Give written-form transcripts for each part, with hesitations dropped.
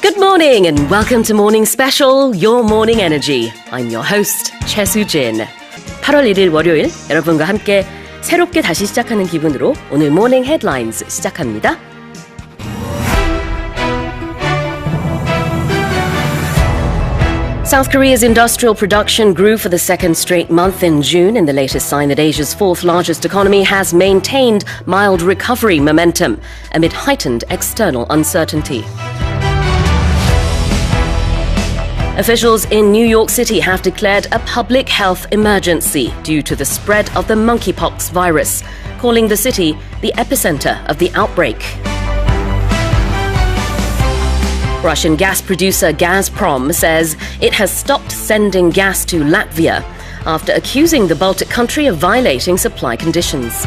Good morning and welcome to Morning Special, Your Morning Energy. I'm your host, 최수진. 8월 1일 월요일 여러분과 함께 새롭게 다시 시작하는 기분으로 오늘 Morning Headlines 시작합니다. South Korea's industrial production grew for the second straight month in June in the latest sign that Asia's fourth largest economy has maintained mild recovery momentum amid heightened external uncertainty. Officials in New York City have declared a public health emergency due to the spread of the monkeypox virus, calling the city the epicenter of the outbreak. Russian gas producer Gazprom says it has stopped sending gas to Latvia after accusing the Baltic country of violating supply conditions.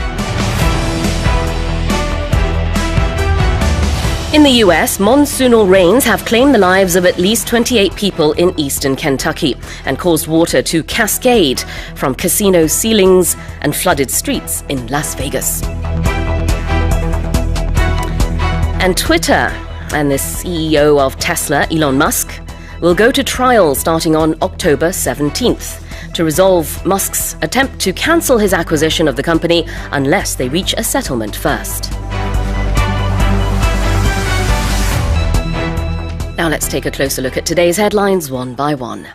In the U.S., monsoonal rains have claimed the lives of at least 28 people in eastern Kentucky and caused water to cascade from casino ceilings and flooded streets in Las Vegas. And Twitter and the CEO of Tesla, Elon Musk, will go to trial starting on October 17th to resolve Musk's attempt to cancel his acquisition of the company unless they reach a settlement first. Now let's take a closer look at today's headlines one by one.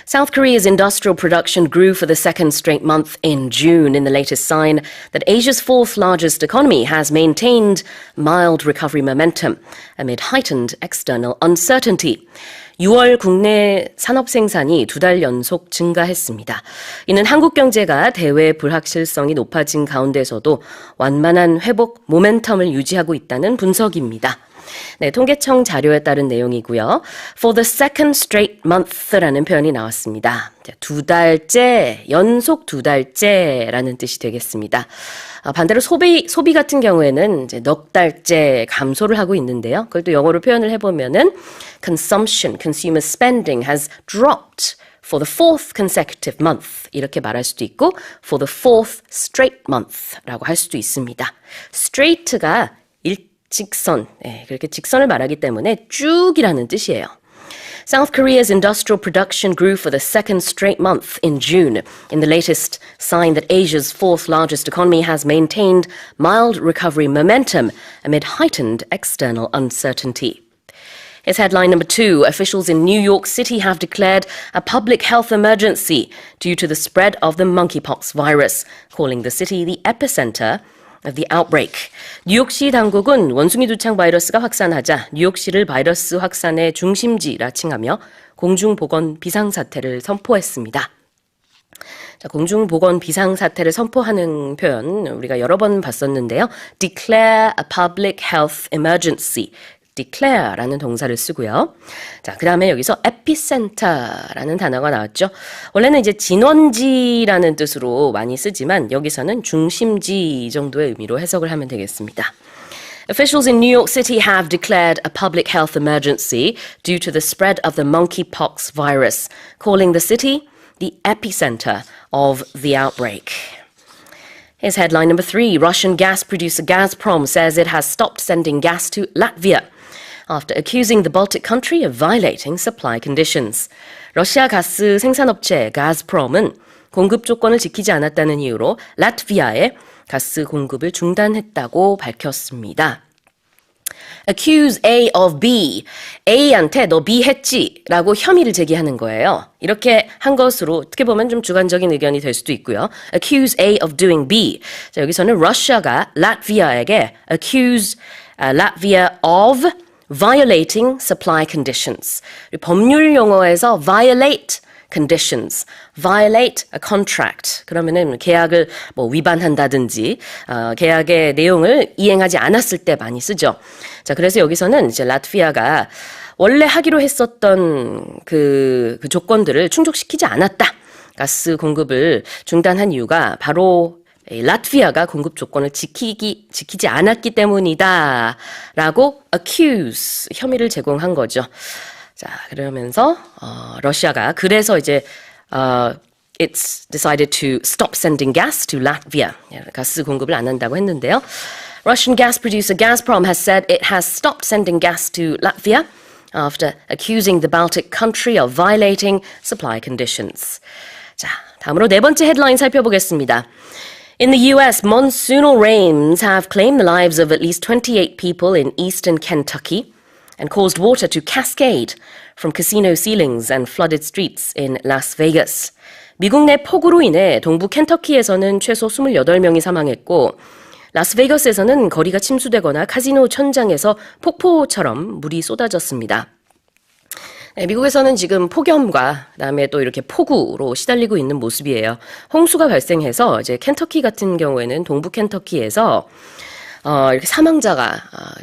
South Korea's industrial production grew for the second straight month in June in the latest sign that Asia's fourth largest economy has maintained mild recovery momentum amid heightened external uncertainty. 6월 국내 산업 생산이 2달 연속 증가했습니다. 이는 한국 경제가 대외 불확실성이 높아진 가운데서도 완만한 회복 모멘텀을 유지하고 있다는 분석입니다. 네, 통계청 자료에 따른 내용이고요. For the second straight month라는 표현이 나왔습니다. 2달째, 연속 2달째라는 뜻이 되겠습니다. 반대로 소비 같은 경우에는 이제 넉 달째 감소를 하고 있는데요. 그걸 또 영어로 표현을 해보면은 consumer spending has dropped for the fourth consecutive month 이렇게 말할 수도 있고 for the fourth straight month라고 할 수도 있습니다. straight가 직선, 그렇게 직선을 말하기 때문에 쭉이라는 뜻이에요. South Korea's industrial production grew for the second straight month in June, in the latest sign that Asia's fourth largest economy has maintained mild recovery momentum amid heightened external uncertainty. Here's headline number 2. Officials in New York City have declared a public health emergency due to the spread of the monkeypox virus, calling the city the epicenter of the outbreak. 뉴욕시 당국은 원숭이 두창 바이러스가 확산하자 뉴욕시를 바이러스 확산의 중심지라 칭하며 공중보건 비상사태를 선포했습니다. 자, 공중보건 비상사태를 선포하는 표현 우리가 여러 번 봤었는데요. Declare a public health emergency. declare라는 동사를 쓰고요. 자, 그 다음에 여기서 epicenter라는 단어가 나왔죠. 원래는 이제 진원지라는 뜻으로 많이 쓰지만 여기서는 중심지 정도의 의미로 해석을 하면 되겠습니다. Officials in New York City have declared a public health emergency due to the spread of the monkeypox virus, calling the city the epicenter of the outbreak. Here's headline number 3. Russian gas producer Gazprom says it has stopped sending gas to Latvia after accusing the Baltic country of violating supply conditions. 러시아 가스 생산업체 가스프롬은 공급 조건을 지키지 않았다는 이유로 라트비아에 가스 공급을 중단했다고 밝혔습니다. Accuse A of B. A한테 너 B 했지? 라고 혐의를 제기하는 거예요. 이렇게 한 것으로 어떻게 보면 좀 주관적인 의견이 될 수도 있고요. Accuse A of doing B. 자, 여기서는 러시아가 라트비아에게 accuse Latvia of violating supply conditions. 법률 용어에서 violate conditions, violate a contract. 그러면은 계약을 위반한다든지 계약의 내용을 이행하지 않았을 때 많이 쓰죠. 자, 그래서 여기서는 이제 라트비아가 원래 하기로 했었던 그 조건들을 충족시키지 않았다. 가스 공급을 중단한 이유가 바로 라트비아가 공급 조건을 지키지 않았기 때문이다 라고 accuse, 혐의를 제공한 거죠. 자, 그러면서 러시아가 그래서 이제 it's decided to stop sending gas to Latvia. 가스 공급을 안 한다고 했는데요. Russian gas producer Gazprom has said it has stopped sending gas to Latvia after accusing the Baltic country of violating supply conditions. 자, 다음으로 네 번째 헤드라인 살펴보겠습니다. In the US, monsoonal rains have claimed the lives of at least 28 people in eastern Kentucky and caused water to cascade from casino ceilings and flooded streets in Las Vegas. 미국 내 폭우로 인해 동부 켄터키에서는 최소 28명이 사망했고 라스베이거스에서는 거리가 침수되거나 카지노 천장에서 폭포처럼 물이 쏟아졌습니다. 네, 미국에서는 지금 폭염과 그다음에 또 이렇게 폭우로 시달리고 있는 모습이에요. 홍수가 발생해서 이제 켄터키 같은 경우에는 동부 켄터키에서 이렇게 사망자가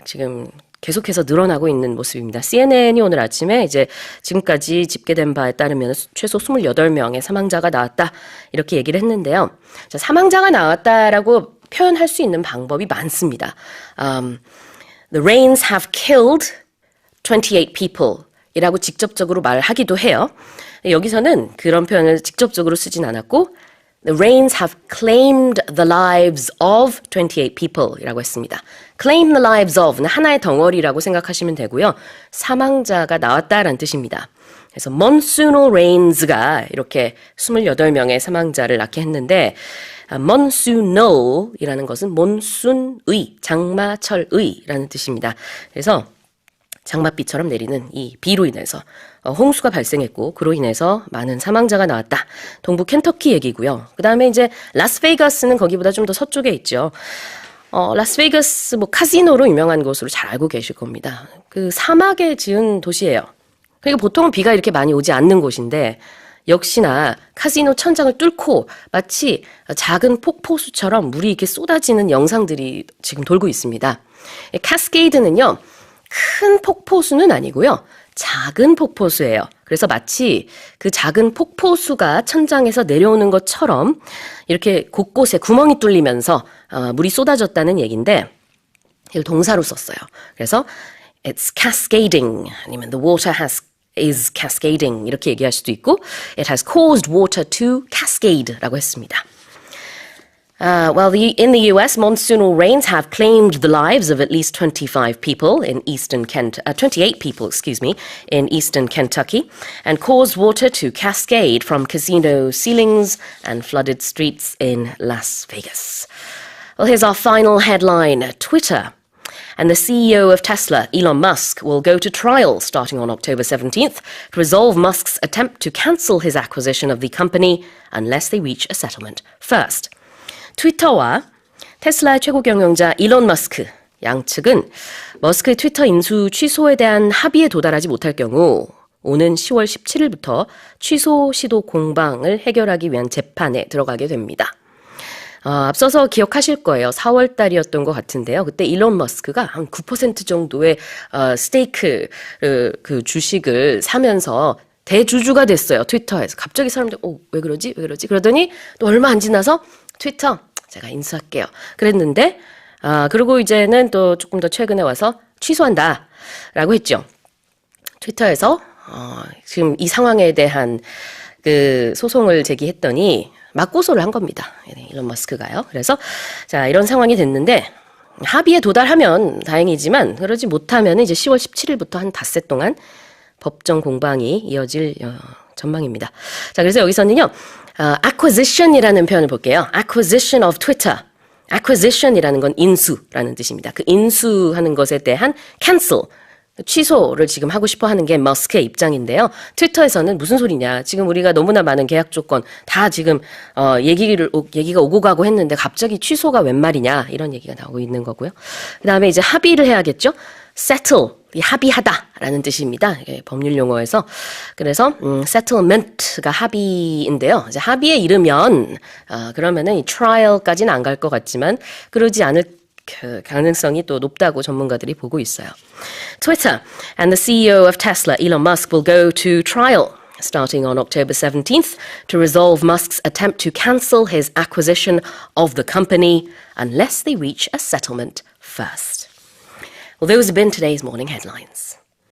지금 계속해서 늘어나고 있는 모습입니다. CNN이 오늘 아침에 이제 지금까지 집계된 바에 따르면 최소 28명의 사망자가 나왔다 이렇게 얘기를 했는데요. 자, 사망자가 나왔다라고 표현할 수 있는 방법이 많습니다. The rains have killed 28 people 이라고 직접적으로 말하기도 해요. 여기서는 그런 표현을 직접적으로 쓰진 않았고 The rains have claimed the lives of 28 people 이라고 했습니다. claim the lives of는 하나의 덩어리라고 생각하시면 되고요. 사망자가 나왔다라는 뜻입니다. 그래서 monsoonal rains가 이렇게 28명의 사망자를 낳게 했는데 monsoonal이라는 것은 몬순의, 장마철의라는 뜻입니다. 그래서 장맛비처럼 내리는 이 비로 인해서 홍수가 발생했고 그로 인해서 많은 사망자가 나왔다. 동부 켄터키 얘기고요. 그 다음에 이제 라스베이거스는 거기보다 좀 더 서쪽에 있죠. 라스베이거스 뭐 카지노로 유명한 곳으로 잘 알고 계실 겁니다. 그 사막에 지은 도시예요. 그러니까 보통은 비가 이렇게 많이 오지 않는 곳인데 역시나 카지노 천장을 뚫고 마치 작은 폭포수처럼 물이 이렇게 쏟아지는 영상들이 지금 돌고 있습니다. 카스케이드는요. 큰 폭포수는 아니고요. 작은 폭포수예요. 그래서 마치 그 작은 폭포수가 천장에서 내려오는 것처럼 이렇게 곳곳에 구멍이 뚫리면서 물이 쏟아졌다는 얘기인데 이걸 동사로 썼어요. 그래서 it's cascading 아니면 the water is cascading 이렇게 얘기할 수도 있고 it has caused water to cascade라고 했습니다. In the US, monsoonal rains have claimed the lives of at least 28 people in eastern Kentucky, and caused water to cascade from casino ceilings and flooded streets in Las Vegas. Well, here's our final headline. Twitter and the CEO of Tesla, Elon Musk, will go to trial starting on October 17th to resolve Musk's attempt to cancel his acquisition of the company unless they reach a settlement first. 트위터와 테슬라 최고 경영자 일론 머스크 양측은 머스크의 트위터 인수 취소에 대한 합의에 도달하지 못할 경우 오는 10월 17일부터 취소 시도 공방을 해결하기 위한 재판에 들어가게 됩니다. 앞서서 기억하실 거예요. 4월 달이었던 것 같은데요. 그때 일론 머스크가 한 9% 정도의 스테이크 그 주식을 사면서 대주주가 됐어요. 트위터에서. 갑자기 사람들 왜 그러지? 그러더니 또 얼마 안 지나서 트위터 제가 인수할게요. 그랬는데 그리고 이제는 또 조금 더 최근에 와서 취소한다라고 했죠. 트위터에서 지금 이 상황에 대한 그 소송을 제기했더니 맞고소를 한 겁니다. 일론 머스크가요. 그래서 자 이런 상황이 됐는데 합의에 도달하면 다행이지만 그러지 못하면 이제 10월 17일부터 한 닷새 동안 법정 공방이 이어질 전망입니다. 자 그래서 여기서는요. acquisition이라는 표현을 볼게요. acquisition of Twitter. acquisition이라는 건 인수라는 뜻입니다. 그 인수하는 것에 대한 cancel, 취소를 지금 하고 싶어 하는 게 머스크의 입장인데요. 트위터에서는 무슨 소리냐. 지금 우리가 너무나 많은 계약 조건 다 지금 얘기가 오고 가고 했는데 갑자기 취소가 웬 말이냐. 이런 얘기가 나오고 있는 거고요. 그 다음에 이제 합의를 해야겠죠. settle. 합의하다라는 뜻입니다. 법률 용어에서. 그래서 settlement가 합의인데요. 이제 합의에 이르면 그러면은 이 trial까지는 안 갈 것 같지만 그러지 않을 가능성이 또 높다고 전문가들이 보고 있어요. Twitter and the CEO of Tesla, Elon Musk, will go to trial starting on October 17th to resolve Musk's attempt to cancel his acquisition of the company unless they reach a settlement first. Well, those have been today's morning headlines.